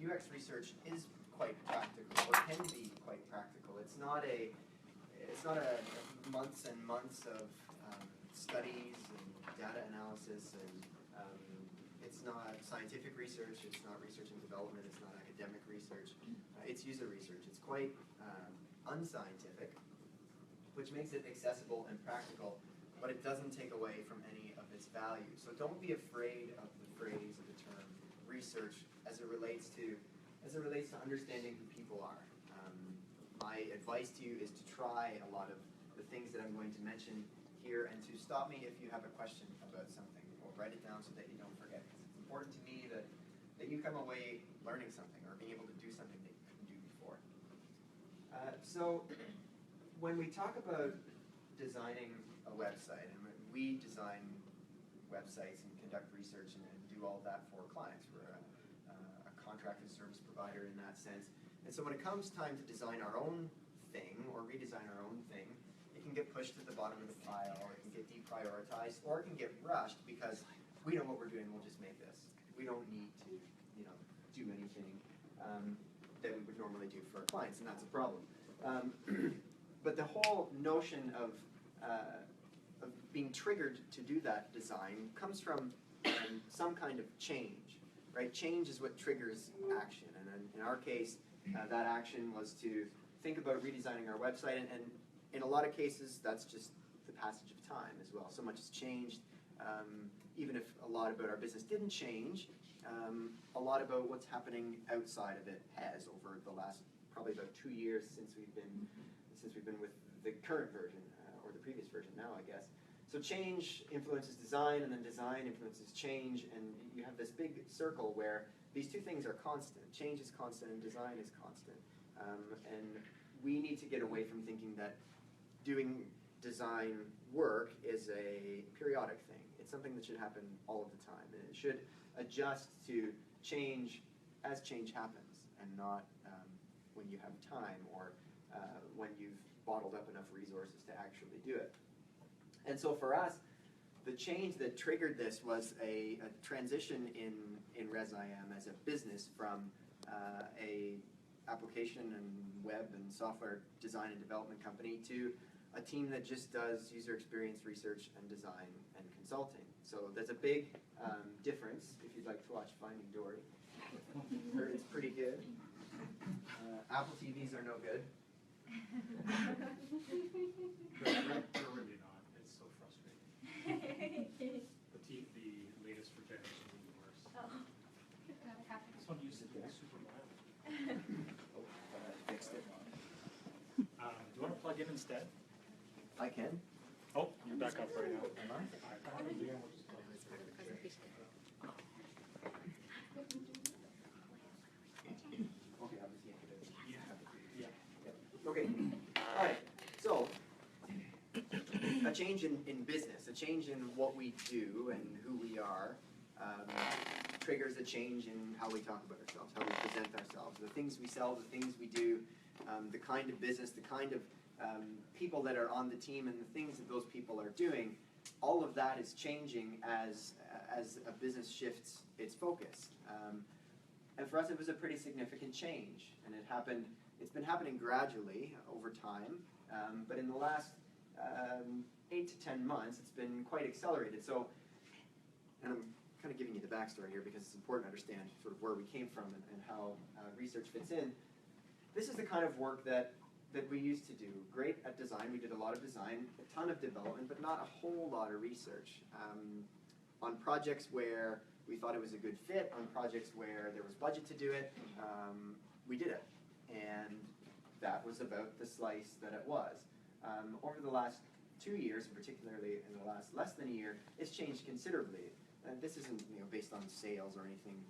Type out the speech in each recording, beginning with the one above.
UX research is quite practical, or can be quite practical. It's not a months and months of studies and data analysis, and it's not scientific research, it's not research and development, it's not academic research, it's user research. It's quite unscientific, which makes it accessible and practical, but it doesn't take away from any of its value. So don't be afraid of the phrase, of the term, research as it relates to understanding who people are. My advice to you is to try a lot of the things that I'm going to mention here, and to stop me if you have a question about something, or write it down so that you don't forget. Because it's important to me that you come away learning something, or being able to do something that you couldn't do before. So when we talk about designing a website, and when we design websites and conduct research and do all that for clients, we're a contracted service provider in that sense. And so when it comes time to design our own thing, or redesign our own thing, it can get pushed to the bottom of the pile, or it can get deprioritized, or it can get rushed because we know what we're doing, we'll just make this. We don't need to, do anything that we would normally do for our clients, and that's a problem. But the whole notion of being triggered to do that design comes from some kind of change, right? Change is what triggers action, and in our case, that action was to think about redesigning our website, and in a lot of cases, that's just the passage of time as well. So much has changed. Even if a lot about our business didn't change, a lot about what's happening outside of it has over the last probably about 2 years since we've been with the current version, or the previous version now, I guess. So change influences design, and then design influences change, and you have this big circle where these two things are constant. Change is constant, and design is constant. And we need to get away from thinking that doing design work is a periodic thing. It's something that should happen all of the time, and it should adjust to change as change happens, and not when you have time, or when you've bottled up enough resources to actually do it. And so for us, the change that triggered this was a transition in ResIM as a business from a application and web and software design and development company to a team that just does user experience research and design and consulting. So there's a big difference if you'd like to watch Finding Dory. It's pretty good. Apple TVs are no good. They're really not. It's so frustrating. The latest for generation is even worse. Oh. This one used to be super mild. I fixed it. Do you want to plug in instead? I can. Oh, you're back up right now. Am I? It's part of the presentation. Okay, obviously I could Yeah. Okay, all right, so a change in business, a change in what we do and who we are, triggers a change in how we talk about ourselves, how we present ourselves, the things we sell, the things we do, the kind of business, the kind of people that are on the team, and the things that those people are doing. All of that is changing as a business shifts its focus. And for us, it was a pretty significant change, and it's been happening gradually over time, but in the last 8 to 10 months, it's been quite accelerated. So, and I'm kind of giving you the backstory here because it's important to understand sort of where we came from and how research fits in. This is the kind of work that we used to do. Great at design, we did a lot of design, a ton of development, but not a whole lot of research. On projects where we thought it was a good fit, on projects where there was budget to do it, we did it. And that was about the slice that it was. Over the last 2 years, particularly in the last less than a year, it's changed considerably. And this isn't based on sales or anything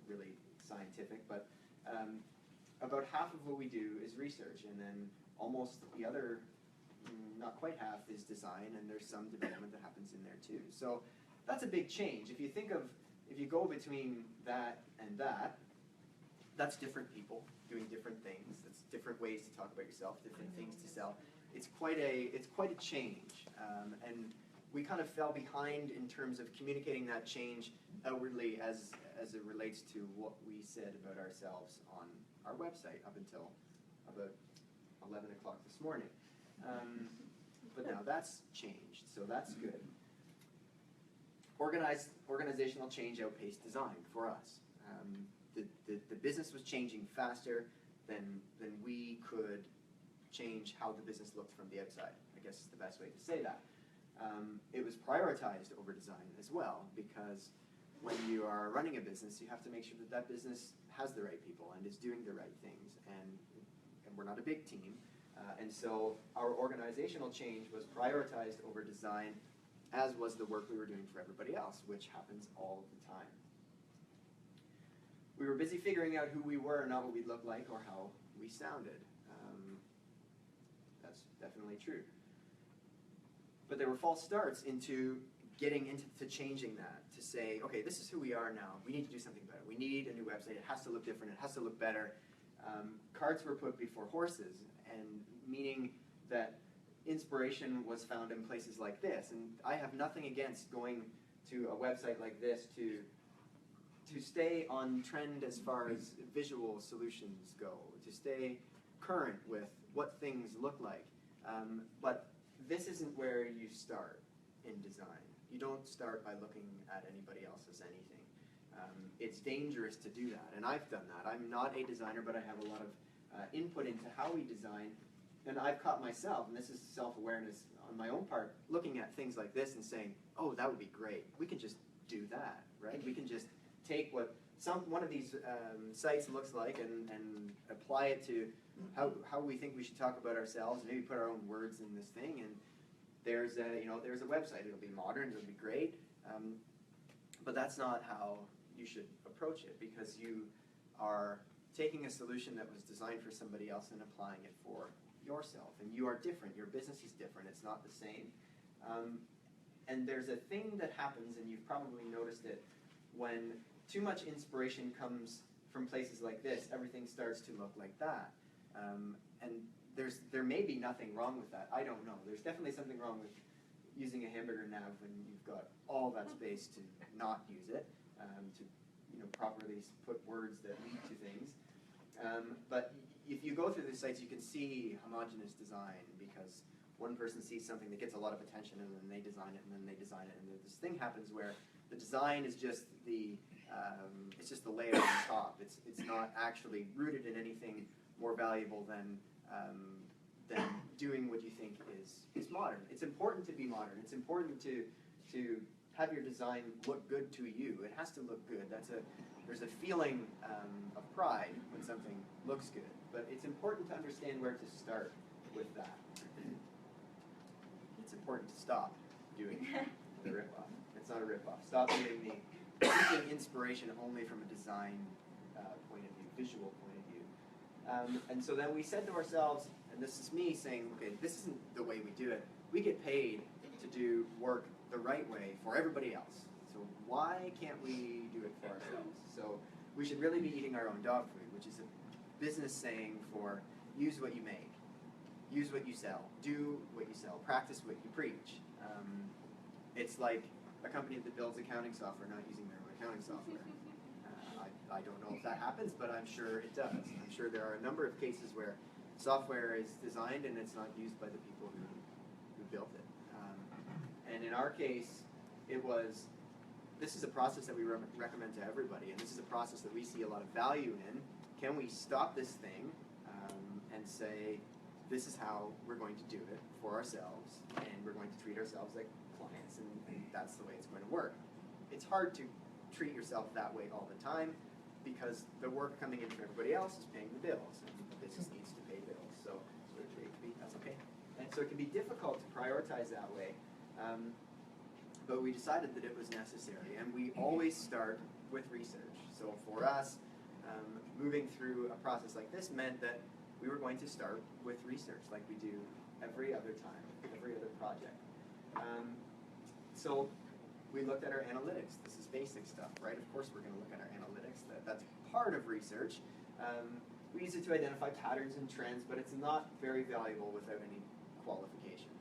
really scientific, but about half of what we do is research, and then almost the other, not quite half, is design, and there's some development that happens in there too. So that's a big change. If you go between that and that, that's different people doing different things. That's different ways to talk about yourself, different things to sell. It's quite a change. And we kind of fell behind in terms of communicating that change outwardly as it relates to what we said about ourselves on our website up until about 11 o'clock this morning. But now that's changed, so that's good. Organizational change outpaced design for us. The business was changing faster than we could change how the business looked from the outside, I guess is the best way to say that. It was prioritized over design as well, because when you are running a business, you have to make sure that that business has the right people and is doing the right things, and we're not a big team. And so our organizational change was prioritized over design, as was the work we were doing for everybody else, which happens all the time. We were busy figuring out who we were, not what we looked like or how we sounded. That's definitely true. But there were false starts into getting into changing that, to say, okay, this is who we are now. We need to do something better. We need a new website. It has to look different. It has to look better. Carts were put before horses, and meaning that inspiration was found in places like this. And I have nothing against going to a website like this to stay on trend as far as visual solutions go, to stay current with what things look like. But this isn't where you start in design. You don't start by looking at anybody else's anything. It's dangerous to do that, and I've done that. I'm not a designer, but I have a lot of input into how we design, and I've caught myself, and this is self-awareness on my own part, looking at things like this and saying, oh, that would be great. We can just do that, right? We can just take what one of these sites looks like and apply it to how we think we should talk about ourselves, maybe put our own words in this thing, and there's a website. It'll be modern, it'll be great, but that's not how you should approach it, because you are taking a solution that was designed for somebody else and applying it for yourself, and you are different. Your business is different. It's not the same. And there's a thing that happens, and you've probably noticed it, when too much inspiration comes from places like this, everything starts to look like that. And there may be nothing wrong with that. I don't know. There's definitely something wrong with using a hamburger nav when you've got all that space to not use it, to properly put words that lead to things. But if you go through these sites, you can see homogeneous design, because one person sees something that gets a lot of attention, and then they design it, and then they design it, and this thing happens where the design is just it's just the layer on the top. It's not actually rooted in anything more valuable than doing what you think is modern. It's important to be modern. It's important to have your design look good to you. It has to look good. There's a feeling of pride when something looks good. But it's important to understand where to start with that. It's important to stop doing the ripoff. It's not a ripoff. Stop doing using inspiration only from a design point of view, visual point of view. And so then we said to ourselves, and this is me saying, okay, this isn't the way we do it. We get paid to do work the right way for everybody else. So why can't we do it for ourselves? So we should really be eating our own dog food, which is a business saying for use what you make, use what you sell, do what you sell, practice what you preach. It's like a company that builds accounting software not using their own accounting software. I don't know if that happens, but I'm sure it does. I'm sure there are a number of cases where software is designed and it's not used by the people who built it. And in our case, this is a process that we recommend to everybody, and this is a process that we see a lot of value in. Can we stop this thing and say, this is how we're going to do it for ourselves, and we're going to treat ourselves like clients, and that's the way it's going to work. It's hard to treat yourself that way all the time, because the work coming in from everybody else is paying the bills, and the business needs to pay bills. So that's okay. And so it can be difficult to prioritize that way, but we decided that it was necessary, and we always start with research. So for us, moving through a process like this meant that we were going to start with research, like we do every other time, every other project. So we looked at our analytics. This is basic stuff, right? Of course we're going to look at our analytics. That's part of research. We use it to identify patterns and trends, but it's not very valuable without any qualification.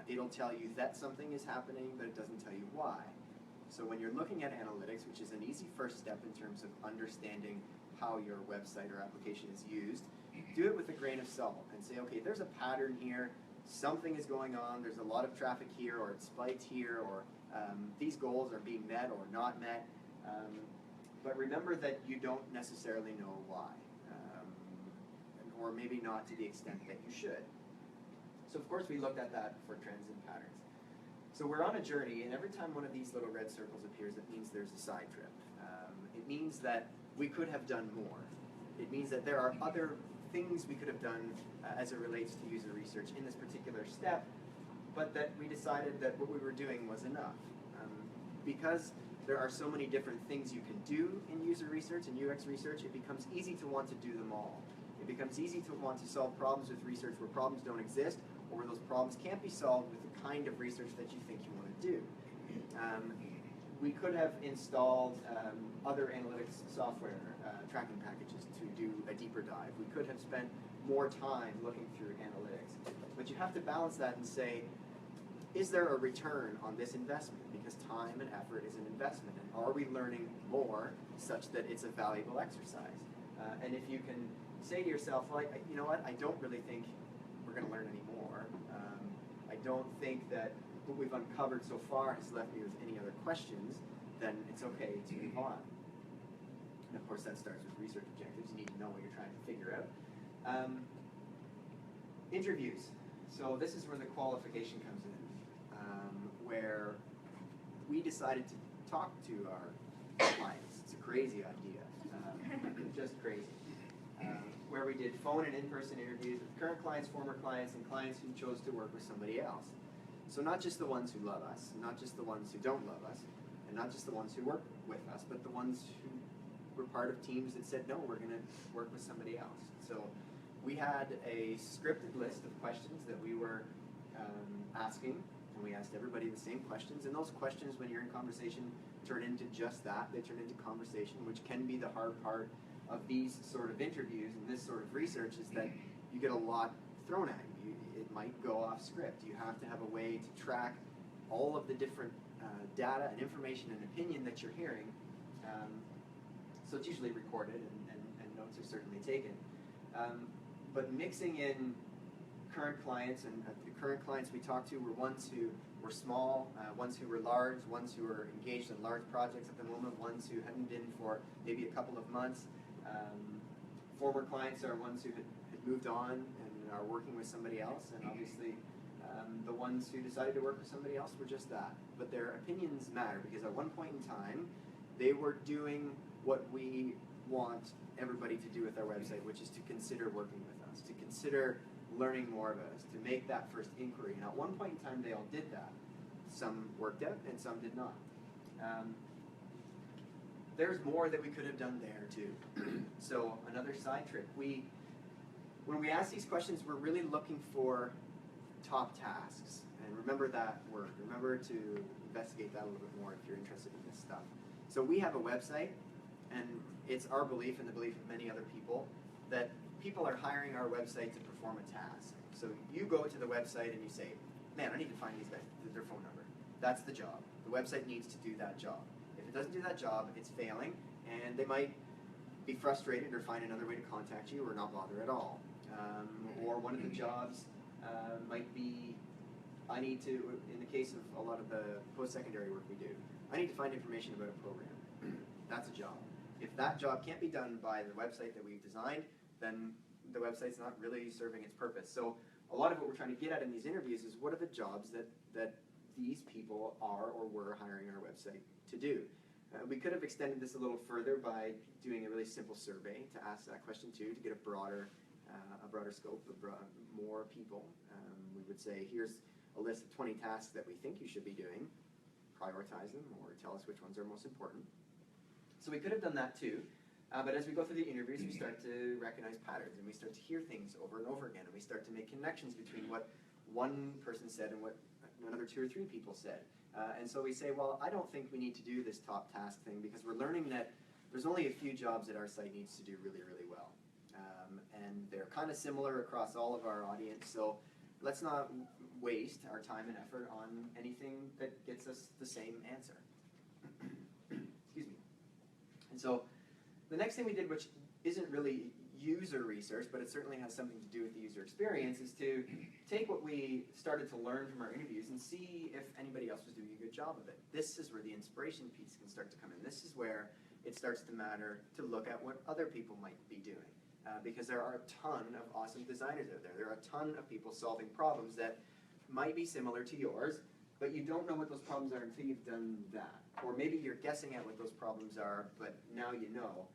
It'll tell you that something is happening, but it doesn't tell you why. So when you're looking at analytics, which is an easy first step in terms of understanding how your website or application is used, do it with a grain of salt and say, okay, there's a pattern here, something is going on, there's a lot of traffic here, or it spiked here, or these goals are being met or not met. But remember that you don't necessarily know why, or maybe not to the extent that you should. So of course we looked at that for trends and patterns. So we're on a journey, and every time one of these little red circles appears, it means there's a side trip. It means that we could have done more. It means that there are other things we could have done as it relates to user research in this particular step, but that we decided that what we were doing was enough. Because there are so many different things you can do in user research and UX research, it becomes easy to want to do them all. It becomes easy to want to solve problems with research where problems don't exist, or where those problems can't be solved with the kind of research that you think you want to do. We could have installed other analytics software tracking packages to do a deeper dive. We could have spent more time looking through analytics. But you have to balance that and say, is there a return on this investment? Because time and effort is an investment. And are we learning more such that it's a valuable exercise? And if you can say to yourself, well, you know what, I don't really think we're going to learn any more. I don't think that what we've uncovered so far has left me with any other questions, then it's okay to move on. And of course that starts with research objectives. You need to know what you're trying to figure out. Interviews. So this is where the qualification comes in, where we decided to talk to our clients. It's a crazy idea, just crazy. Where we did phone and in-person interviews with current clients, former clients, and clients who chose to work with somebody else. So not just the ones who love us, not just the ones who don't love us, and not just the ones who work with us, but the ones who were part of teams that said, no, we're going to work with somebody else. So we had a scripted list of questions that we were asking, and we asked everybody the same questions. And those questions, when you're in conversation, turn into just that. They turn into conversation, which can be the hard part of these sort of interviews and this sort of research, is that you get a lot thrown at you. It might go off script. You have to have a way to track all of the different data and information and opinion that you're hearing. So it's usually recorded, and notes are certainly taken. But mixing in current clients, and the current clients we talked to were ones who were small, ones who were large, ones who were engaged in large projects at the moment, ones who hadn't been for maybe a couple of months. Former clients are ones who had moved on and are working with somebody else, and obviously the ones who decided to work with somebody else were just that. But their opinions matter, because at one point in time, they were doing what we want everybody to do with our website, which is to consider working with us, to consider learning more about us, to make that first inquiry. And at one point in time, they all did that. Some worked out, and some did not. There's more that we could have done there too. So another side trip. When we ask these questions, we're really looking for top tasks. And remember that word. Remember to investigate that a little bit more if you're interested in this stuff. So we have a website, and it's our belief and the belief of many other people that people are hiring our website to perform a task. So you go to the website and you say, man, I need to find these guys, their phone number. That's the job. The website needs to do that job. If it doesn't do that job, it's failing, and they might be frustrated or find another way to contact you or not bother at all. Or one of the jobs might be, I need to, in the case of a lot of the post-secondary work we do, I need to find information about a program. That's a job. If that job can't be done by the website that we've designed, then the website's not really serving its purpose. So a lot of what we're trying to get at in these interviews is, what are the jobs that these people are or were hiring our website to do? We could have extended this a little further by doing a really simple survey to ask that question too, to get a broader scope of more people. We would say, here's a list of 20 tasks that we think you should be doing. Prioritize them, or tell us which ones are most important. So we could have done that too. But as we go through the interviews, we start to recognize patterns, and we start to hear things over and over again, and we start to make connections between what one person said and what another 2 or 3 people said. And so we say, well, I don't think we need to do this top task thing, because we're learning that there's only a few jobs that our site needs to do really, really well. And they're kind of similar across all of our audience, so let's not waste our time and effort on anything that gets us the same answer. Excuse me. And so the next thing we did, which isn't really user research, but it certainly has something to do with the user experience, is to take what we started to learn from our interviews and see if anybody else was doing a good job of it. This is where the inspiration piece can start to come in. This is where it starts to matter to look at what other people might be doing. Because there are a ton of awesome designers out there. There are a ton of people solving problems that might be similar to yours, but you don't know what those problems are until you've done that. Or maybe you're guessing at what those problems are, but now you know.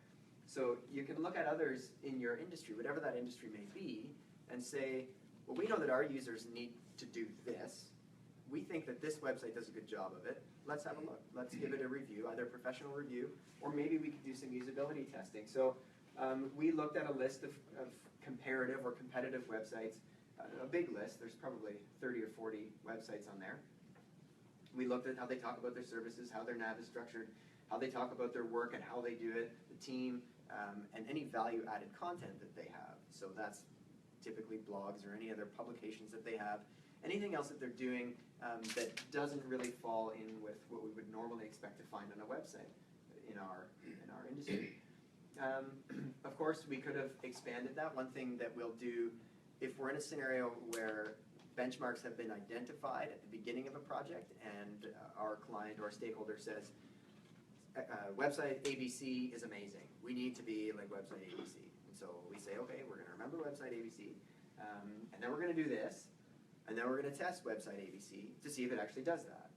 So you can look at others in your industry, whatever that industry may be, and say, well, we know that our users need to do this. We think that this website does a good job of it. Let's have a look. Let's give it a review, either a professional review, or maybe we could do some usability testing. So we looked at a list of comparative or competitive websites, a big list. There's probably 30 or 40 websites on there. We looked at how they talk about their services, how their nav is structured, how they talk about their work and how they do it, the team, and any value-added content that they have. So that's typically blogs or any other publications that they have. Anything else that they're doing that doesn't really fall in with what we would normally expect to find on a website in our industry. Of course, we could have expanded that. One thing that we'll do, if we're in a scenario where benchmarks have been identified at the beginning of a project and our client or stakeholder says, website ABC is amazing. We need to be like website ABC. And so we say, okay, we're going to remember website ABC, and then we're going to do this, and then we're going to test website ABC to see if it actually does that.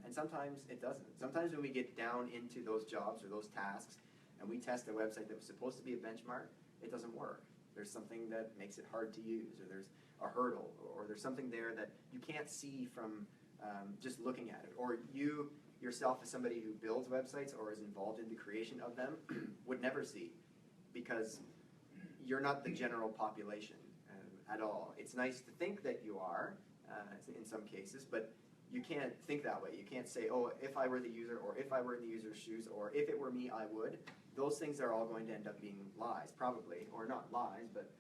And sometimes it doesn't. Sometimes when we get down into those jobs or those tasks, and we test a website that was supposed to be a benchmark, it doesn't work. There's something that makes it hard to use, or there's a hurdle, or there's something there that you can't see from just looking at it. Or you yourself, as somebody who builds websites or is involved in the creation of them, would never see, because you're not the general population at all. It's nice to think that you are in some cases, but you can't think that way. You can't say, oh, if I were the user, or if I were in the user's shoes, or if it were me, I would. Those things are all going to end up being lies, probably, or not lies, but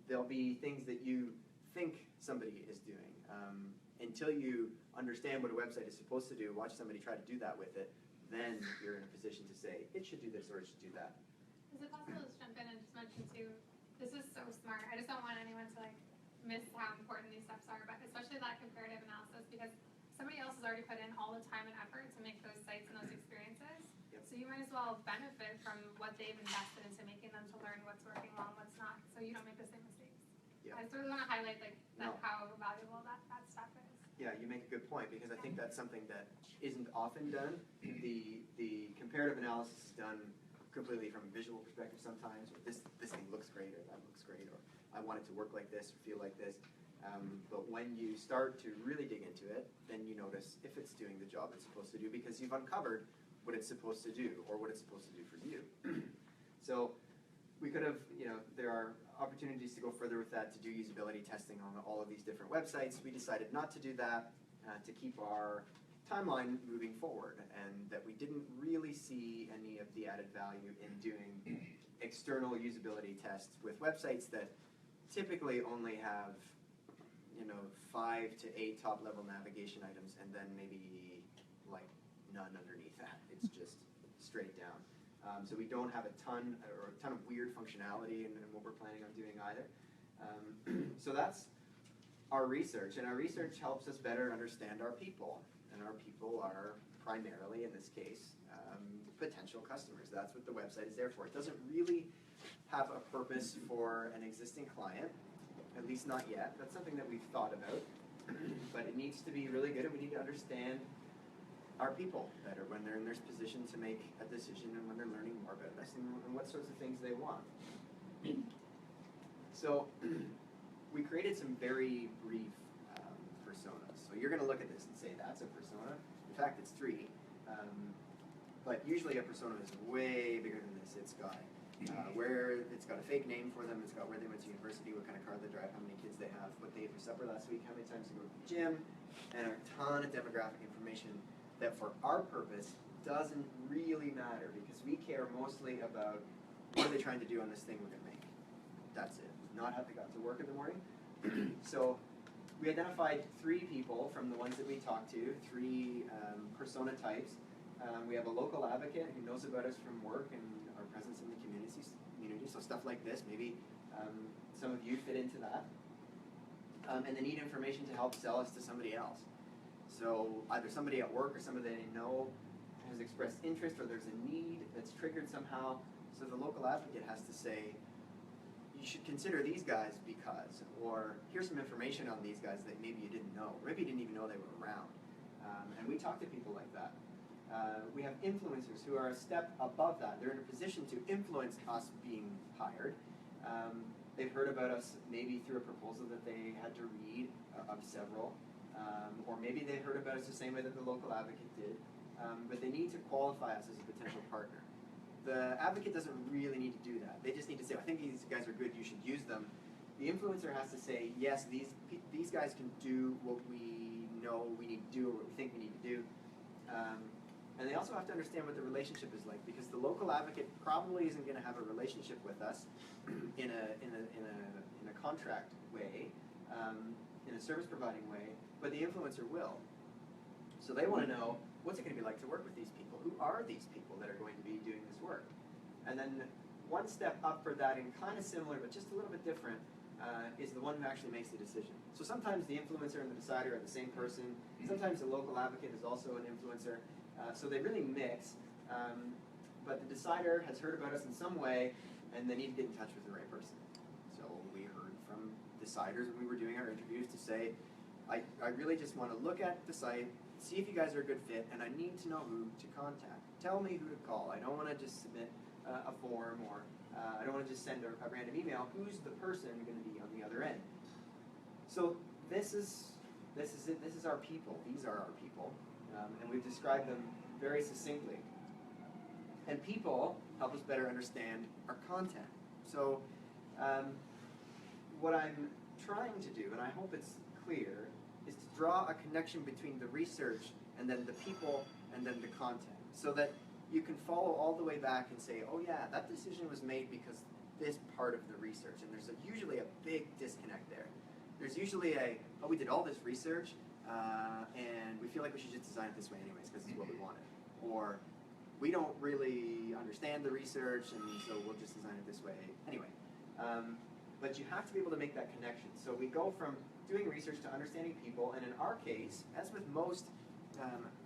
there'll be things that you think somebody is doing. Until you understand what a website is supposed to do, watch somebody try to do that with it, then you're in a position to say, it should do this or it should do that. Is it possible to jump in and just mention too, this is so smart. I just don't want anyone to miss how important these steps are, but especially that comparative analysis, because somebody else has already put in all the time and effort to make those sites and those experiences. Yep. So you might as well benefit from what they've invested into making them to learn what's working well and what's not, so you don't make the same mistakes. Yep. I just really want to highlight how valuable that stuff is. Yeah, you make a good point, because I think that's something that isn't often done. The comparative analysis is done completely from a visual perspective sometimes, or this thing looks great, or that looks great, or I want it to work like this, or feel like this. But when you start to really dig into it, then you notice if it's doing the job it's supposed to do, because you've uncovered what it's supposed to do, or what it's supposed to do for you. So we could have, there are opportunities to go further with that, to do usability testing on all of these different websites. We decided not to do that, to keep our timeline moving forward, and that we didn't really see any of the added value in doing external usability tests with websites that typically only have 5 to 8 top-level navigation items, and then maybe none underneath that. It's just straight down. So we don't have a ton of weird functionality in what we're planning on doing either. So that's our research, and our research helps us better understand our people, and our people are primarily, in this case, potential customers. That's what the website is there for. It doesn't really have a purpose for an existing client, at least not yet. That's something that we've thought about, but it needs to be really good, and we need to understand our people better when they're in this position to make a decision, and when they're learning more about us, and what sorts of things they want. So we created some very brief personas. So you're going to look at this and say, that's a persona. In fact, it's 3. But usually a persona is way bigger than this. It's got it's got a fake name for them. It's got where they went to university, what kind of car they drive, how many kids they have, what they ate for supper last week, how many times they go to the gym, and a ton of demographic information that for our purpose doesn't really matter, because we care mostly about what are they trying to do on this thing we're going to make. That's it. Not how they got to work in the morning, So we identified 3 people from the ones that we talked to, 3 persona types. We have a local advocate who knows about us from work and our presence in the community, so stuff like this. Maybe some of you fit into that. And they need information to help sell us to somebody else. So either somebody at work or somebody they know has expressed interest, or there's a need that's triggered somehow. So the local advocate has to say, you should consider these guys because, or here's some information on these guys that maybe you didn't know, or maybe you didn't even know they were around. And we talk to people like that. We have influencers who are a step above that. They're in a position to influence us being hired. They've heard about us maybe through a proposal that they had to read of several, or maybe they heard about us the same way that the local advocate did, but they need to qualify us as a potential partner. The advocate doesn't really need to do that. They just need to say, I think these guys are good, you should use them. The influencer has to say, yes, these guys can do what we know we need to do, or what we think we need to do. And they also have to understand what the relationship is like, because the local advocate probably isn't going to have a relationship with us in a contract way, in a service providing way, but the influencer will. So they want to know, what's it going to be like to work with these people? Who are these people that are going to be doing this work? And then one step up for that, and kind of similar but just a little bit different, is the one who actually makes the decision. So sometimes the influencer and the decider are the same person. Sometimes the local advocate is also an influencer. So they really mix, but the decider has heard about us in some way, and they need to get in touch with the right person. So we heard from deciders when we were doing our interviews to say, I really just want to look at the site, see if you guys are a good fit, and I need to know who to contact. Tell me who to call. I don't want to just submit a form, or I don't want to just send a random email. Who's the person going to be on the other end? So this is it. This is our people. These are our people. And we've described them very succinctly. And people help us better understand our content. So what I'm trying to do, and I hope it's clear, is to draw a connection between the research and then the people and then the content, so that you can follow all the way back and say, oh yeah, that decision was made because this part of the research, and there's usually a big disconnect there. There's usually oh, we did all this research, and we feel like we should just design it this way anyways because it's what we wanted. Or we don't really understand the research, and so we'll just design it this way anyway. But you have to be able to make that connection. So we go from doing research to understanding people, and in our case, as with most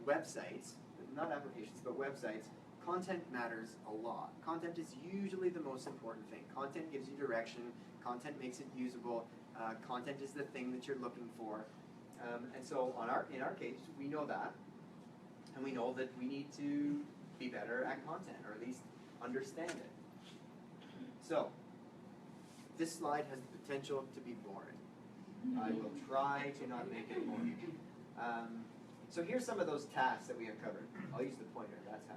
websites, not applications, but websites, content matters a lot. Content is usually the most important thing. Content gives you direction, content makes it usable, content is the thing that you're looking for. And so in our case, we know that, and we know that we need to be better at content, or at least understand it. So, this slide has the potential to be boring. I will try to not make it boring. So here's some of those tasks that we uncovered. I'll use the pointer, that's how.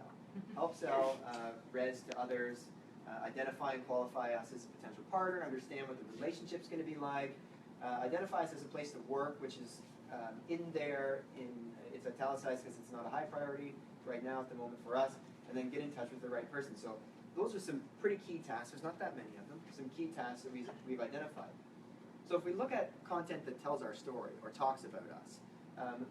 Help sell res to others, identify and qualify us as a potential partner, understand what the relationship's going to be like, identify us as a place to work, which is in there, it's italicized because it's not a high priority right now at the moment for us, and then get in touch with the right person. So those are some pretty key tasks. There's not that many of them. Some key tasks that we've identified. So if we look at content that tells our story or talks about us,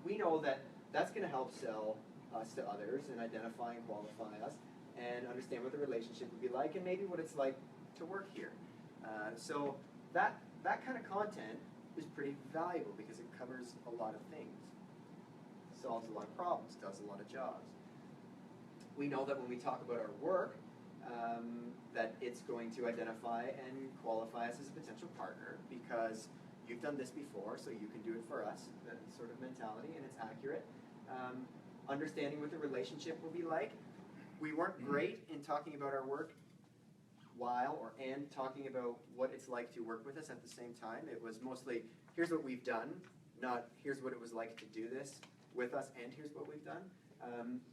we know that that's going to help sell us to others and identify and qualify us and understand what the relationship would be like and maybe what it's like to work here. So that kind of content is pretty valuable because it covers a lot of things, solves a lot of problems, does a lot of jobs. We know that when we talk about our work, that it's going to identify and qualify us as a potential partner because you've done this before, so you can do it for us, that sort of mentality, and it's accurate. Understanding what the relationship will be like. We weren't great in talking about our work and talking about what it's like to work with us at the same time. It was mostly, here's what we've done, not here's what it was like to do this with us and here's what we've done.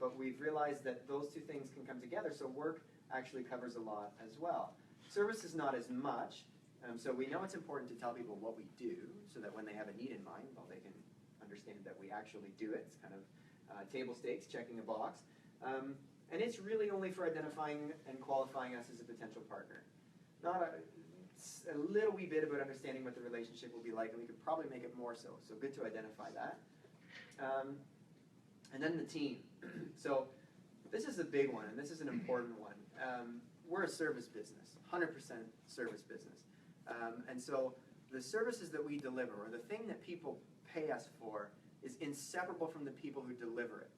But we've realized that those two things can come together, so work actually covers a lot as well. Service is not as much, so we know it's important to tell people what we do so that when they have a need in mind, well, they can understand that we actually do it. It's kind of table stakes, checking a box. And it's really only for identifying and qualifying us as a potential partner. not a little wee bit about understanding what the relationship will be like, and we could probably make it more so. So good to identify that. And then the team. So this is a big one, and this is an important one. We're a service business, 100% service business. And so the services that we deliver, or the thing that people pay us for, is inseparable from the people who deliver it.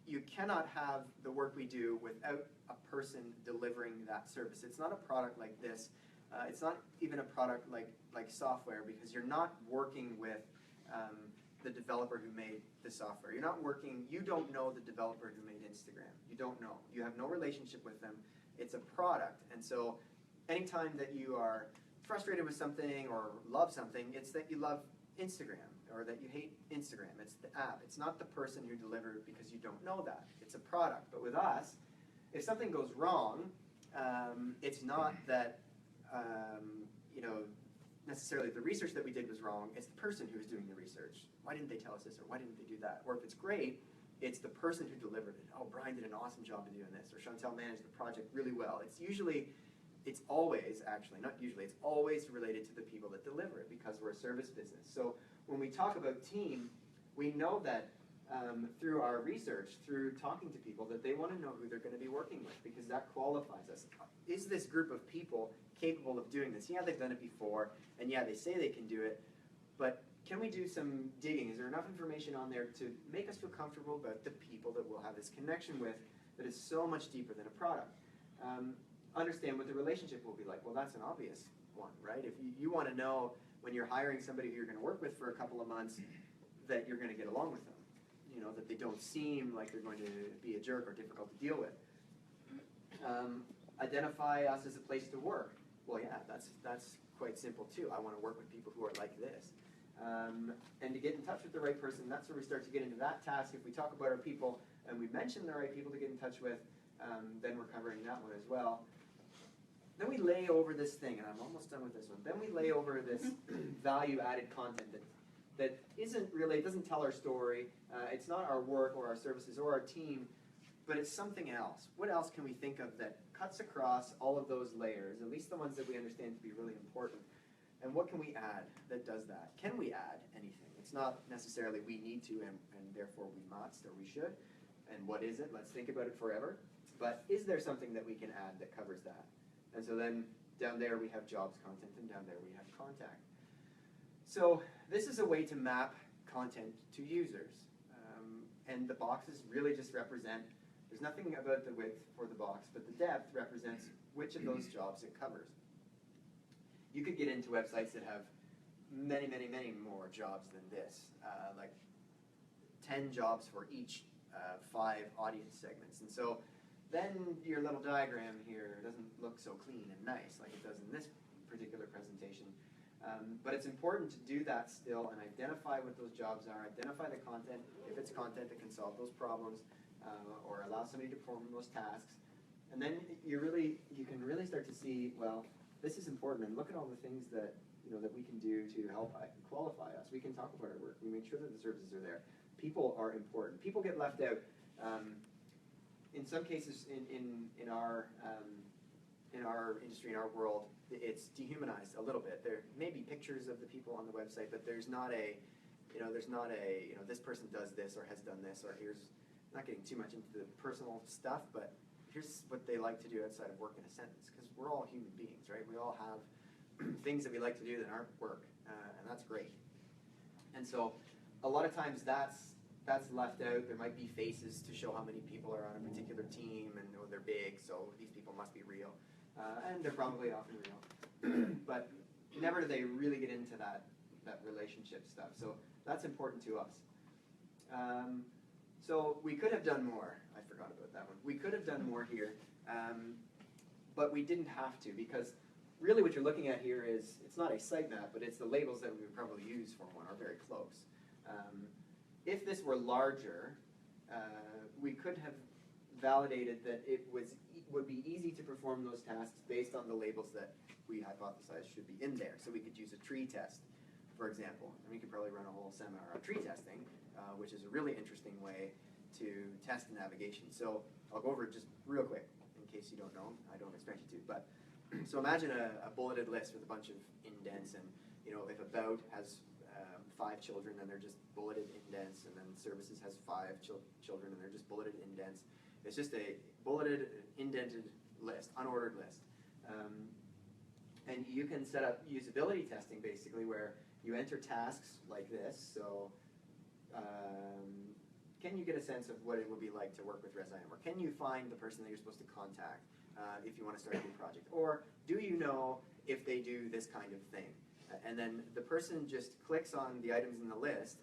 You cannot have the work we do without a person delivering that service. It's not a product like this. It's not even a product like software, because you're not working with the developer who made the software. You're not working, you don't know the developer who made Instagram. You don't know. You have no relationship with them. It's a product. And so anytime that you are frustrated with something or love something, it's that you love Instagram or that you hate Instagram. It's the app. It's not the person who delivered it, because you don't know that. It's a product. But with us, if something goes wrong, it's not that necessarily the research that we did was wrong. It's the person who was doing the research. Why didn't they tell us this, or why didn't they do that? Or if it's great, it's the person who delivered it. Oh, Brian did an awesome job of doing this, or Chantel managed the project really well. It's always, actually, not usually, it's always related to the people that deliver it, because we're a service business. So when we talk about team, we know that through our research, through talking to people, that they want to know who they're going to be working with, because that qualifies us. Is this group of people capable of doing this? Yeah, they've done it before, and yeah, they say they can do it, but can we do some digging? Is there enough information on there to make us feel comfortable about the people that we'll have this connection with that is so much deeper than a product? Understand what the relationship will be like. Well, that's an obvious one, right? If you want to know when you're hiring somebody who you're going to work with for a couple of months that you're going to get along with them, that they don't seem like they're going to be a jerk or difficult to deal with. Identify us as a place to work. Well, yeah, that's quite simple too. I want to work with people who are like this. And to get in touch with the right person, that's where we start to get into that task. If we talk about our people and we mention the right people to get in touch with, then we're covering that one as well. Then we lay over this thing, and I'm almost done with this one. Then we lay over this value-added content that isn't really, it doesn't tell our story. It's not our work or our services or our team, but it's something else. What else can we think of that cuts across all of those layers, at least the ones that we understand to be really important? And what can we add that does that? Can we add anything? It's not necessarily we need to and therefore we must or we should. And what is it? Let's think about it forever. But is there something that we can add that covers that? And so then down there we have jobs content, and down there we have contact. So this is a way to map content to users. And the boxes really just represent, there's nothing about the width for the box, but the depth represents which of those jobs it covers. You could get into websites that have many, many, many more jobs than this, like 10 jobs for each 5 audience segments. And so then your little diagram here doesn't look so clean and nice like it does in this particular presentation. But it's important to do that still and identify what those jobs are, identify the content, if it's content that can solve those problems or allow somebody to perform those tasks. And then you can really start to see, well, this is important, and look at all the things that that we can do to help qualify us. We can talk about our work. We make sure that the services are there. People are important. People get left out. In some cases, in our industry, in our world, it's dehumanized a little bit. There may be pictures of the people on the website, but there's not a this person does this or has done this, or here's, not getting too much into the personal stuff, but here's what they like to do outside of work in a sentence, because we're all human beings, right? We all have things that we like to do that aren't work, and that's great. And so a lot of times that's left out. There might be faces to show how many people are on a particular team, and they're big, so these people must be real. And they're probably often real. But never do they really get into that relationship stuff. So that's important to us. So we could have done more. I forgot about that one. We could have done more here, but we didn't have to, because really what you're looking at here is, it's not a sitemap, but it's the labels that we would probably use for one are very close. If this were larger, we could have validated that it would be easy to perform those tasks based on the labels that we hypothesized should be in there. So we could use a tree test, for example, and we could probably run a whole seminar on tree testing, which is a really interesting way to test navigation. So I'll go over it just real quick, in case you don't know. I don't expect you to, but So imagine a bulleted list with a bunch of indents, and if about has 5 children, then they're just bulleted indents, and then services has 5 children, and they're just bulleted indents. It's just a bulleted, indented list, unordered list. And you can set up usability testing, basically, where you enter tasks like this. So can you get a sense of what it would be like to work with ResIM? Or can you find the person that you're supposed to contact if you want to start a new project? Or do you know if they do this kind of thing? And then the person just clicks on the items in the list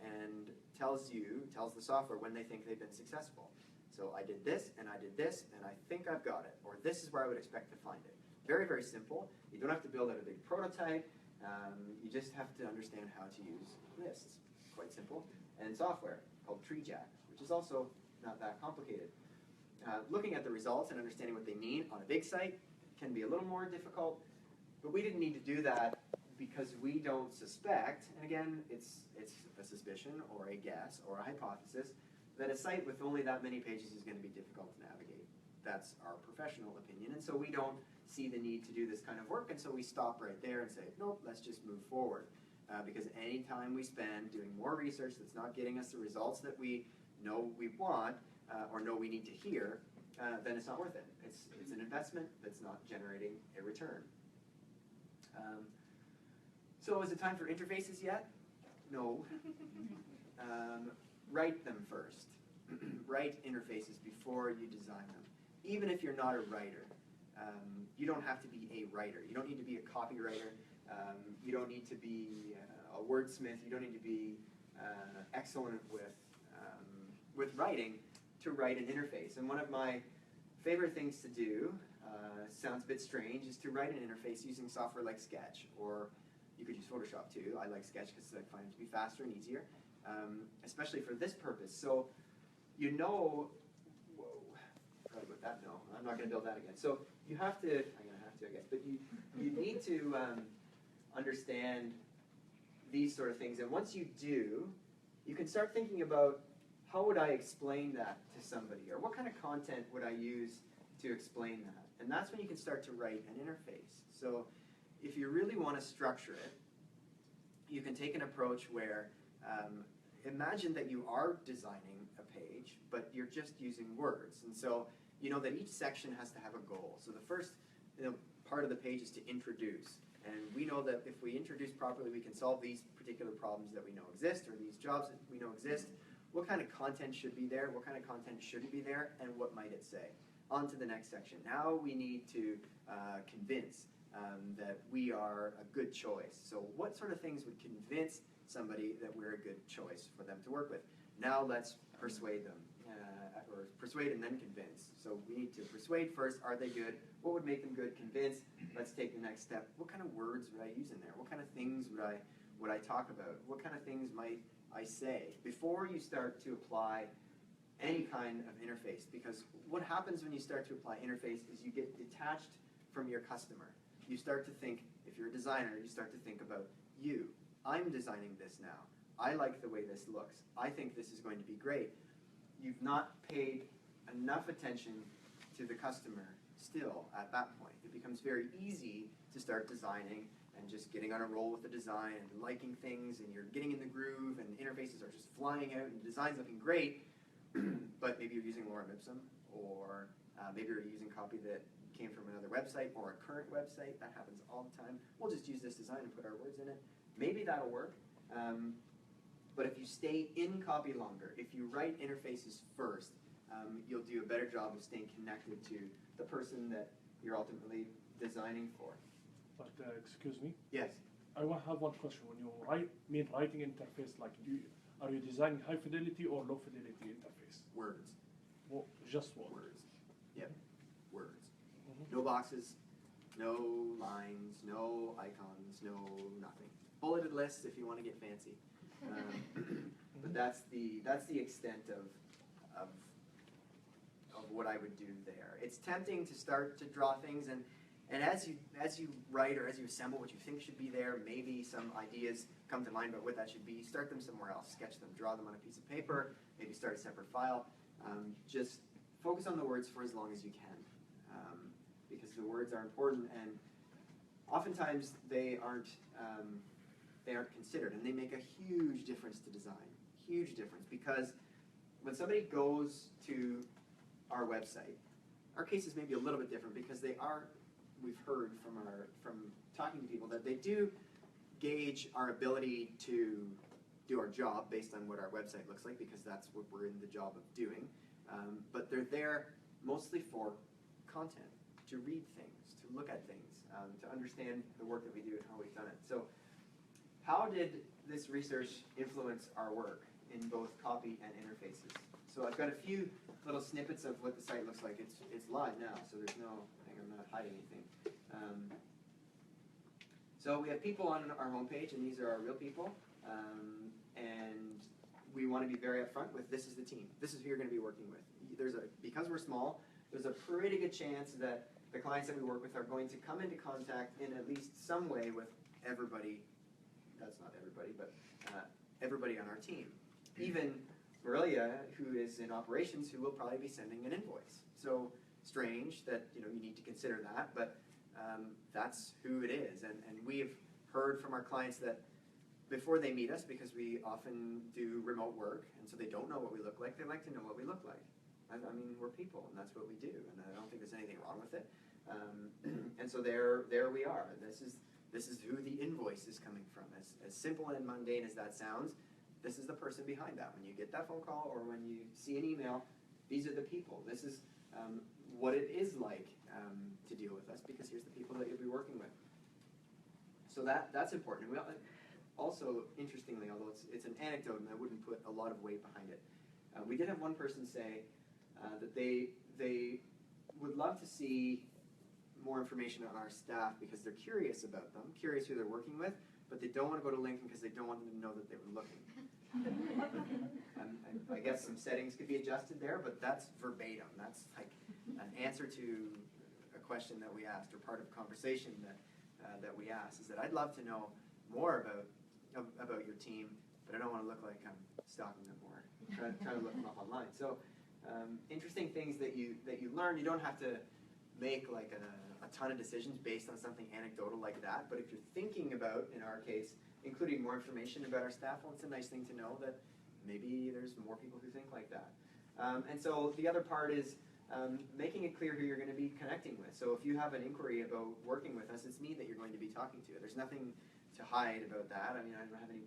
and tells the software when they think they've been successful. So I did this, and I did this, and I think I've got it. Or this is where I would expect to find it. Very, very simple. You don't have to build out a big prototype. You just have to understand how to use lists. Quite simple. And software called TreeJack, which is also not that complicated. Looking at the results and understanding what they mean on a big site can be a little more difficult, but we didn't need to do that because we don't suspect, and again, it's a suspicion or a guess or a hypothesis, that a site with only that many pages is going to be difficult to navigate. That's our professional opinion, and so we don't see the need to do this kind of work, and so we stop right there and say, nope, let's just move forward. Because any time we spend doing more research that's not getting us the results that we know we want or know we need to hear, then it's not worth it. It's an investment that's not generating a return. So is it time for interfaces yet? No. Write them first. Write interfaces before you design them. Even if you're not a writer. You don't have to be a writer. You don't need to be a copywriter. You don't need to be a wordsmith. You don't need to be excellent with writing to write an interface. And one of my favorite things to do, sounds a bit strange, is to write an interface using software like Sketch, or you could use Photoshop too. I like Sketch because I find it to be faster and easier, especially for this purpose. So whoa, forgot about that, no, I'm not going to build that again. So you have to, I'm going to have to, I guess, but you need to understand these sort of things. And once you do, you can start thinking about how would I explain that to somebody, or what kind of content would I use to explain that. And that's when you can start to write an interface. So if you really want to structure it, you can take an approach where imagine that you are designing a page, but you're just using words. And so you know that each section has to have a goal. So the first part of the page is to introduce. And we know that if we introduce properly, we can solve these particular problems that we know exist, or these jobs that we know exist. What kind of content should be there? What kind of content shouldn't be there? And what might it say? On to the next section. Now we need to convince that we are a good choice. So what sort of things would convince somebody that we're a good choice for them to work with? Now let's persuade them, or persuade and then convince. So we need to persuade first. Are they good? What would make them good? Convince. Let's take the next step. What kind of words would I use in there? What kind of things would I talk about? What kind of things might I say before you start to apply any kind of interface? Because what happens when you start to apply interface is you get detached from your customer. You start to think, if you're a designer, you start to think about you. I'm designing this now. I like the way this looks. I think this is going to be great. You've not paid enough attention to the customer still at that point. It becomes very easy to start designing and just getting on a roll with the design and liking things, and you're getting in the groove, and interfaces are just flying out, and the design's looking great, but maybe you're using lorem ipsum, or maybe you're using copy that came from another website or a current website. That happens all the time. We'll just use this design and put our words in it. Maybe that'll work. But if you stay in copy longer, if you write interfaces first, you'll do a better job of staying connected to the person that you're ultimately designing for. But excuse me. Yes. I have one question. When you mean writing interface, like are you designing high fidelity or low fidelity interface? Words. Well, just words. Words. Yep. Words. No boxes, no lines, no icons, no nothing. Bulleted lists if you want to get fancy. But that's the extent of what I would do there. It's tempting to start to draw things, and as you write or as you assemble what you think should be there, maybe some ideas come to mind about what that should be. Start them somewhere else. Sketch them. Draw them on a piece of paper. Maybe start a separate file. Just focus on the words for as long as you can, because the words are important, and oftentimes they aren't considered, and they make a huge difference to design. Huge difference, because when somebody goes to our website, our case is maybe a little bit different because we've heard from talking to people that they do gauge our ability to do our job based on what our website looks like, because that's what we're in the job of doing. But they're there mostly for content, to read things, to look at things, to understand the work that we do and how we've done it. So how did this research influence our work in both copy and interfaces? So I've got a few little snippets of what the site looks like. It's live now, so there's no, I'm not hiding anything. So we have people on our homepage, and these are our real people. And we want to be very upfront with, this is the team. This is who you're going to be working with. Because we're small, there's a pretty good chance that the clients that we work with are going to come into contact in at least some way with everybody. That's not everybody, but everybody on our team. Even Marilia, who is in operations, who will probably be sending an invoice. So strange that you need to consider that, but that's who it is. And we've heard from our clients that before they meet us, because we often do remote work, and so they don't know what we look like, they like to know what we look like. I mean, we're people, and that's what we do, and I don't think there's anything wrong with it. And so there we are. This is who the invoice is coming from. As simple and mundane as that sounds, this is the person behind that. When you get that phone call or when you see an email, these are the people. This is what it is like to deal with us, because here's the people that you'll be working with. So that's important. And also, interestingly, although it's an anecdote and I wouldn't put a lot of weight behind it, we did have one person say that they would love to see more information on our staff because they're curious about them, curious who they're working with, but they don't want to go to LinkedIn because they don't want them to know that they were looking. I guess some settings could be adjusted there, but that's verbatim. That's like an answer to a question that we asked, or part of a conversation that we asked, is that I'd love to know more about your team, but I don't want to look like I'm stalking them or trying to look them up online. So interesting things that you learn. You don't have to make like a ton of decisions based on something anecdotal like that, but if you're thinking about, in our case, including more information about our staff, well, it's a nice thing to know that maybe there's more people who think like that. And so the other part is making it clear who you're going to be connecting with. So if you have an inquiry about working with us, it's me that you're going to be talking to. There's nothing to hide about that. I mean, I don't have any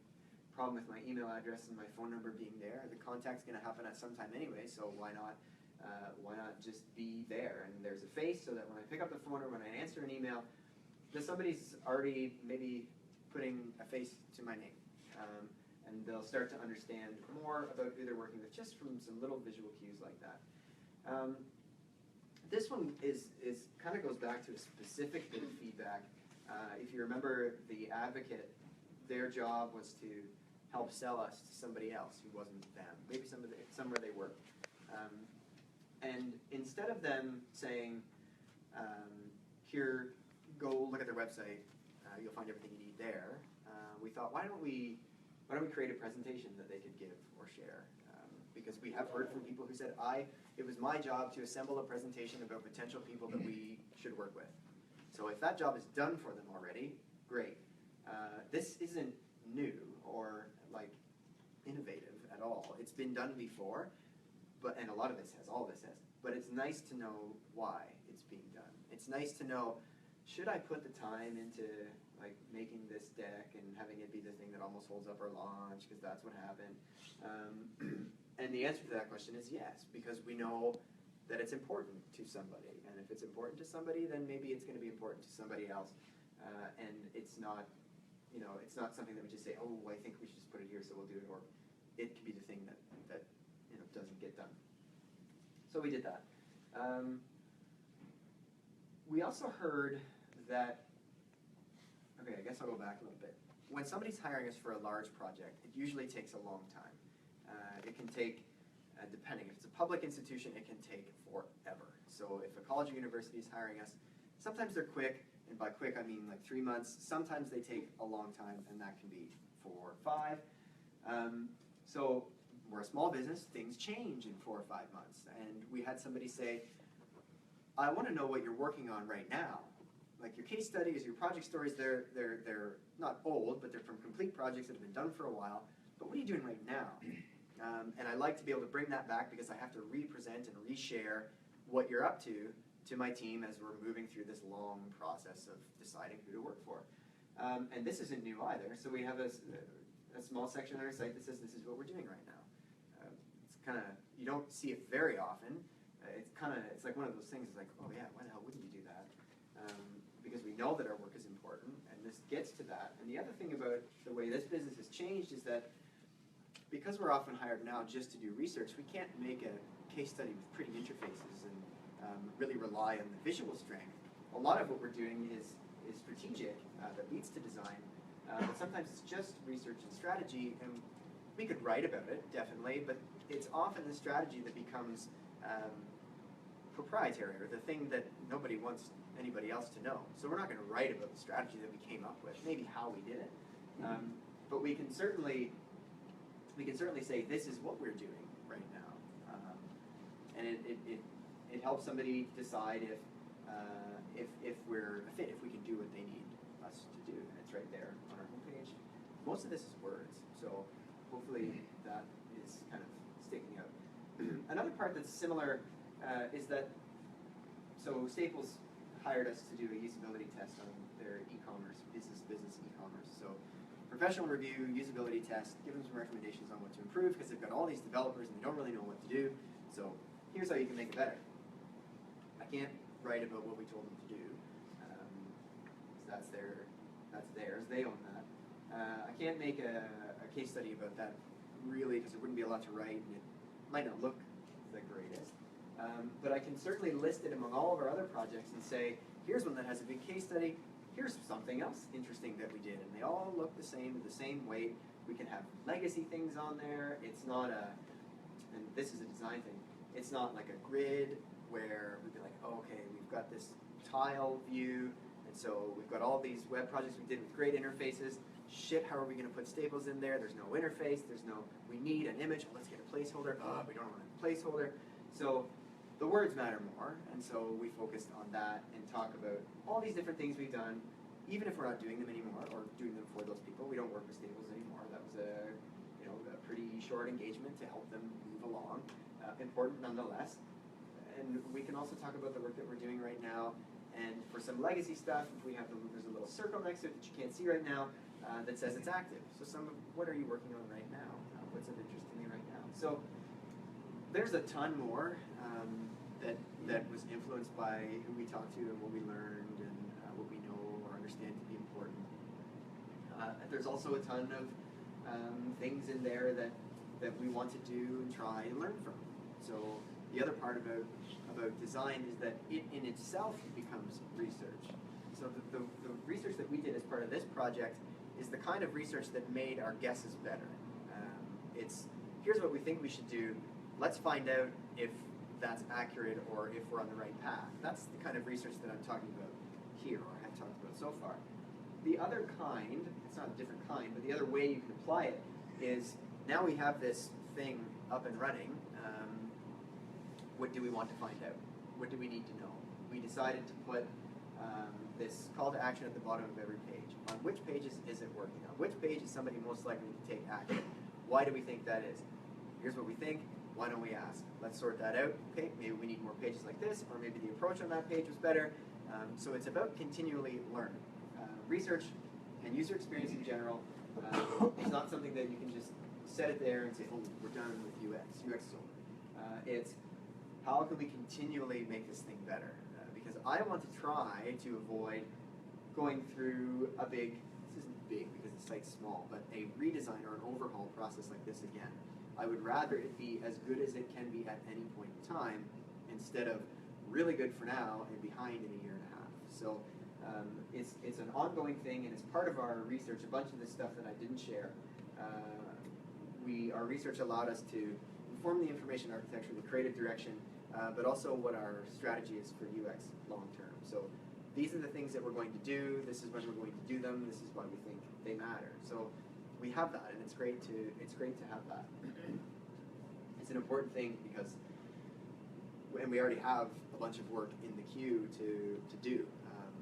problem with my email address and my phone number being there. The contact's going to happen at some time anyway, so why not just be there? And there's a face, so that when I pick up the phone or when I answer an email, that somebody's already maybe putting a face to my name. And they'll start to understand more about who they're working with just from some little visual cues like that. This one is kind of goes back to a specific bit of feedback. If you remember, the advocate, their job was to help sell us to somebody else who wasn't them, maybe somewhere they work. And instead of them saying, here, go look at their website, you'll find everything you need there, we thought, why don't we create a presentation that they could give or share? Because we have heard from people who said, it was my job to assemble a presentation about potential people that we should work with. So if that job is done for them already, great. This isn't new or like innovative at all. It's been done before, and a lot of this has, all this has, but it's nice to know why it's being done. It's nice to know, should I put the time into like making this deck and having it be the thing that almost holds up our launch, because that's what happened? And the answer to that question is yes, because we know that it's important to somebody. And if it's important to somebody, then maybe it's going to be important to somebody else. And it's not, it's not something that we just say, oh, I think we should just put it here, so we'll do it. Or it could be the thing that doesn't get done. So we did that. We also heard that, okay, I guess I'll go back a little bit. When somebody's hiring us for a large project, it usually takes a long time. It can take, depending, if it's a public institution, it can take forever. So if a college or university is hiring us, sometimes they're quick, and by quick I mean like 3 months. Sometimes they take a long time, and that can be 4 or 5. So we're a small business, things change in 4 or 5 months. And we had somebody say, I want to know what you're working on right now. Like your case studies, your project stories, they're not old, but they're from complete projects that have been done for a while. But what are you doing right now? And I like to be able to bring that back because I have to re-present and re-share what you're up to my team as we're moving through this long process of deciding who to work for. And this isn't new either. So we have a small section on our site that says this is what we're doing right now. It's kind of, you don't see it very often. It's like one of those things. It's like, oh yeah, why the hell wouldn't you do that? Because we know that our work is important, and this gets to that. And the other thing about the way this business has changed is that because we're often hired now just to do research, we can't make a case study with pretty interfaces and really rely on the visual strength. A lot of what we're doing is strategic, that leads to design, but sometimes it's just research and strategy, and we could write about it, definitely, but it's often the strategy that becomes proprietary, or the thing that nobody wants anybody else to know. So we're not going to write about the strategy that we came up with, maybe how we did it, but we can certainly say this is what we're doing right now, and it helps somebody decide if we're a fit, if we can do what they need us to do, and it's right there on our homepage. Most of this is words, so hopefully that is kind of sticking out. Another part that's similar is that, so Staples hired us to do a usability test on their e-commerce, business e-commerce. So professional review, usability test, give them some recommendations on what to improve, because they've got all these developers and they don't really know what to do. So here's how you can make it better. I can't write about what we told them to do, because that's theirs, they own that. I can't make a case study about that, really, because there wouldn't be a lot to write, and it might not look the greatest. But I can certainly list it among all of our other projects and say, here's one that has a big case study, here's something else interesting that we did, and they all look the same weight. We can have legacy things on there. It's not and this is a design thing, it's not like a grid where we'd be like, oh, okay, we've got this tile view, and so we've got all these web projects we did with great interfaces. Shit, how are we going to put Staples in there? There's no interface, we need an image, let's get a placeholder. Oh, we don't want a placeholder. So the words matter more, and so we focused on that and talk about all these different things we've done, even if we're not doing them anymore or doing them for those people. We don't work with Staples anymore. That was a pretty short engagement to help them move along. Important nonetheless. And we can also talk about the work that we're doing right now. And for some legacy stuff, there's a little circle next to it that you can't see right now that says it's active. So what are you working on right now? What's of interest to me right now? So there's a ton more that was influenced by who we talked to and what we learned and what we know or understand to be important. There's also a ton of things in there that we want to do and try and learn from. So the other part about design is that it in itself becomes research. So the research that we did as part of this project is the kind of research that made our guesses better. Here's what we think we should do. Let's find out if that's accurate or if we're on the right path. That's the kind of research that I'm talking about here, or have talked about so far. The other kind, it's not a different kind, but the other way you can apply it is, now we have this thing up and running, what do we want to find out? What do we need to know? We decided to put this call to action at the bottom of every page. On which pages is it working? On which page is somebody most likely to take action? Why do we think that is? Here's what we think. Why don't we ask? Let's sort that out. Okay, maybe we need more pages like this, or maybe the approach on that page was better. So it's about continually learning. Research and user experience in general is not something that you can just set it there and say, oh, we're done with UX. UX is over. It's how can we continually make this thing better? Because I want to try to avoid going through this isn't big because the site's small, but a redesign or an overhaul process like this again. I would rather it be as good as it can be at any point in time, instead of really good for now and behind in a year and a half. So it's an ongoing thing, and it's part of our research. A bunch of this stuff that I didn't share, our research allowed us to inform the information architecture, the creative direction, but also what our strategy is for UX long term. So these are the things that we're going to do. This is when we're going to do them. This is why we think they matter. So we have that, and it's great to have that. It's an important thing because and we already have a bunch of work in the queue to do.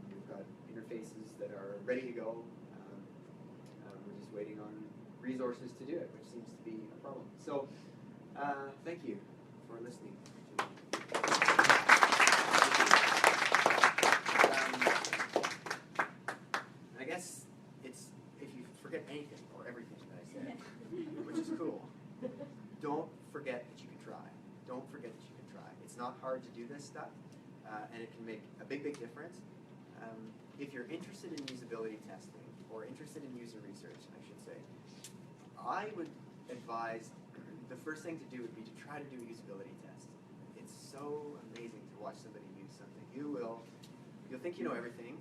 We've got interfaces that are ready to go. We're just waiting on resources to do it, which seems to be a problem. So thank you for listening. I guess it's, if you forget anything or everything that I said, which is cool, don't forget that you can try. Don't forget that you can try. It's not hard to do this stuff, and it can make a big, big difference. If you're interested in usability testing, or interested in user research, I should say, I would advise the first thing to do would be to try to do a usability test. It's so amazing to watch somebody use something. You'll think you know everything.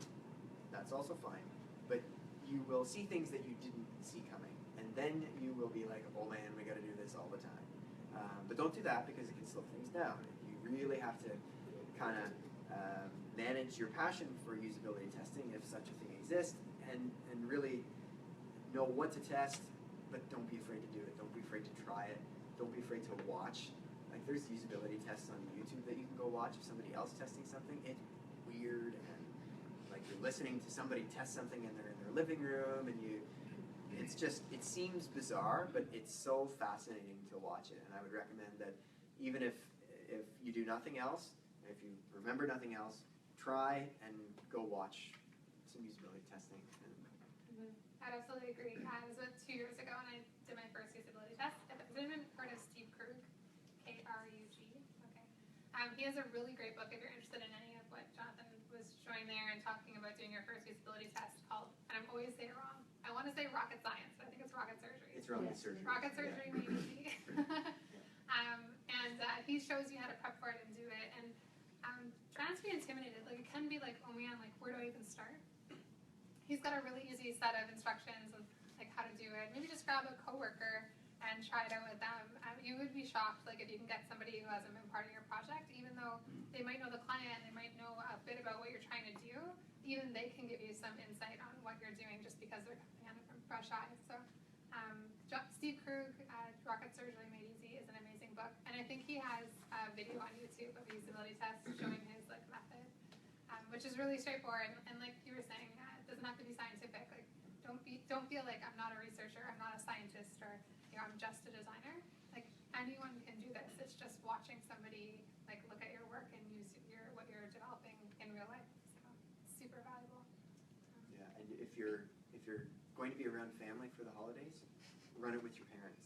That's also fine. But you will see things that you didn't see coming. And then you will be like, oh man, we got to do this all the time. But don't do that because it can slow things down. You really have to kind of manage your passion for usability testing, if such a thing exists, and really know what to test, but don't be afraid to do it. Don't be afraid to try it. Don't be afraid to watch. Like there's usability tests on YouTube that you can go watch of somebody else testing something. It's weird, and like you're listening to somebody test something and they're in their living room, and it's just, it seems bizarre, but it's so fascinating to watch it. And I would recommend that even if you do nothing else, if you remember nothing else, try and go watch some usability testing. I'd absolutely agree. It was about 2 years ago when I did my first usability test. Has anyone heard of Steve Krug? K-R-U-G? Okay. He has a really great book if you're interested in any of what Jonathan was showing there and talking about doing your first usability test called, and I'm always saying it wrong, I want to say rocket science, but I think it's rocket surgery. It's rocket surgery. Rocket surgery made easy. And he shows you how to prep for it and do it. And try not to be intimidated. Like it can be like, oh man, like where do I even start? He's got a really easy set of instructions of like how to do it. Maybe just grab a coworker and try it out with them. You would be shocked, like if you can get somebody who hasn't been part of your project, even though they might know the client, they might know a bit about what you're trying to do, even they can give you some insight on what you're doing just because they're coming at it from fresh eyes. So Steve Krug, Rocket Surgery Made Easy is an amazing book. And I think he has a video on YouTube of usability tests showing his like method, which is really straightforward. And like you were saying, it doesn't have to be scientific. Like don't feel like I'm not a researcher, I'm not a scientist, or I'm just a designer. Like anyone can do this. It's just watching somebody like look at your work and use what you're developing in real life. So super valuable. Yeah, and if you're going to be around family for the holidays, run it with your parents.